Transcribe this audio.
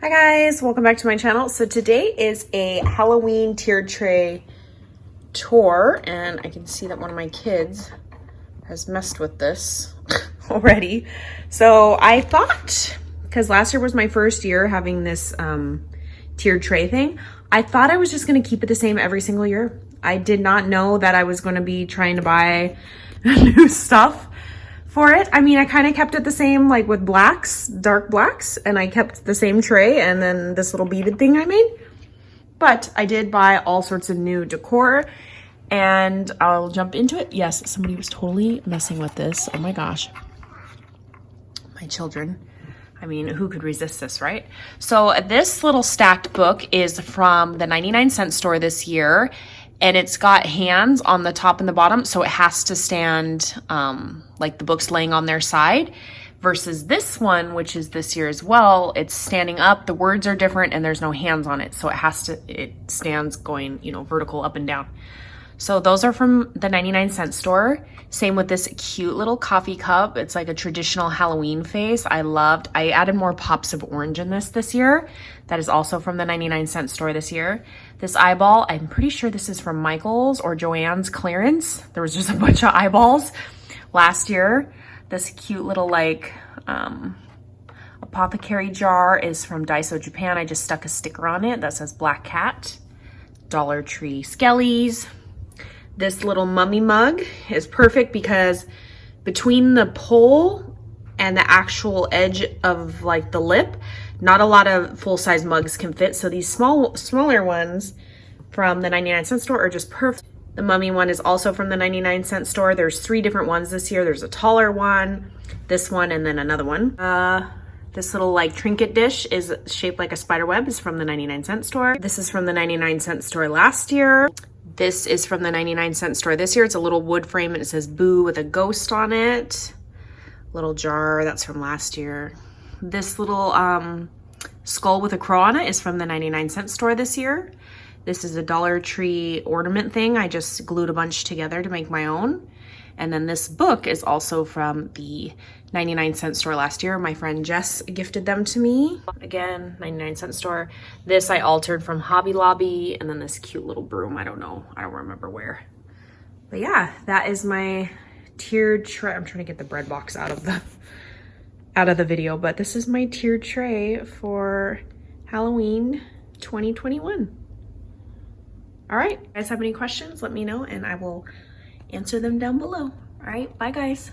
Hi guys, welcome back to my channel. So today is a Halloween tiered tray tour, and I can see that one of my kids has messed with this already. So I thought, because last year was my first year having this tiered tray thing, I thought I was just going to keep it the same every single year. I did not know that I was going to be trying to buy new stuff for it. I mean, I kind of kept it the same, like with blacks, dark blacks, and I kept the same tray and then this little beaded thing I made. But I did buy all sorts of new decor, and I'll jump into it. Yes, somebody was totally messing with this. Oh my gosh. My children. I mean, who could resist this, right? So this little stacked book is from the 99-cent store this year, and it's got hands on the top and the bottom, so it has to stand like the book's laying on their side, versus this one, which is this year as well, it's standing up, the words are different, and there's no hands on it, so it stands going, you know, vertical up and down. So those are from the 99-cent store. Same with this cute little coffee cup. It's like a traditional Halloween face. I added more pops of orange in this year. That is also from the 99-cent store this year. This eyeball, I'm pretty sure this is from Michael's or Joann's clearance. There was just a bunch of eyeballs last year. This cute little like apothecary jar is from Daiso Japan. I just stuck a sticker on it that says Black Cat. Dollar Tree Skellies. This little mummy mug is perfect because between the pole and the actual edge of like the lip, not a lot of full-size mugs can fit. So these smaller ones from the 99-cent store are just perfect. The mummy one is also from the 99-cent store. There's 3 different ones this year. There's a taller one, this one, and then another one. This little like trinket dish is shaped like a spider web. Is from the 99-cent store. This is from the 99-cent store last year. This is from the 99-cent store this year. It's a little wood frame and it says Boo with a ghost on it. Little jar, that's from last year. This little skull with a crow on it is from the 99-cent store this year. This is a Dollar Tree ornament thing. I just glued a bunch together to make my own. And then this book is also from the 99-cent store last year. My friend Jess gifted them to me. Again, 99-cent store. This I altered from Hobby Lobby, and then this cute little broom. I don't know. I don't remember where. But yeah, that is my tiered tray. I'm trying to get the bread box out of the video, but this is my tiered tray for Halloween 2021. All right, you guys have any questions? Let me know and I will answer them down below. All right, bye guys.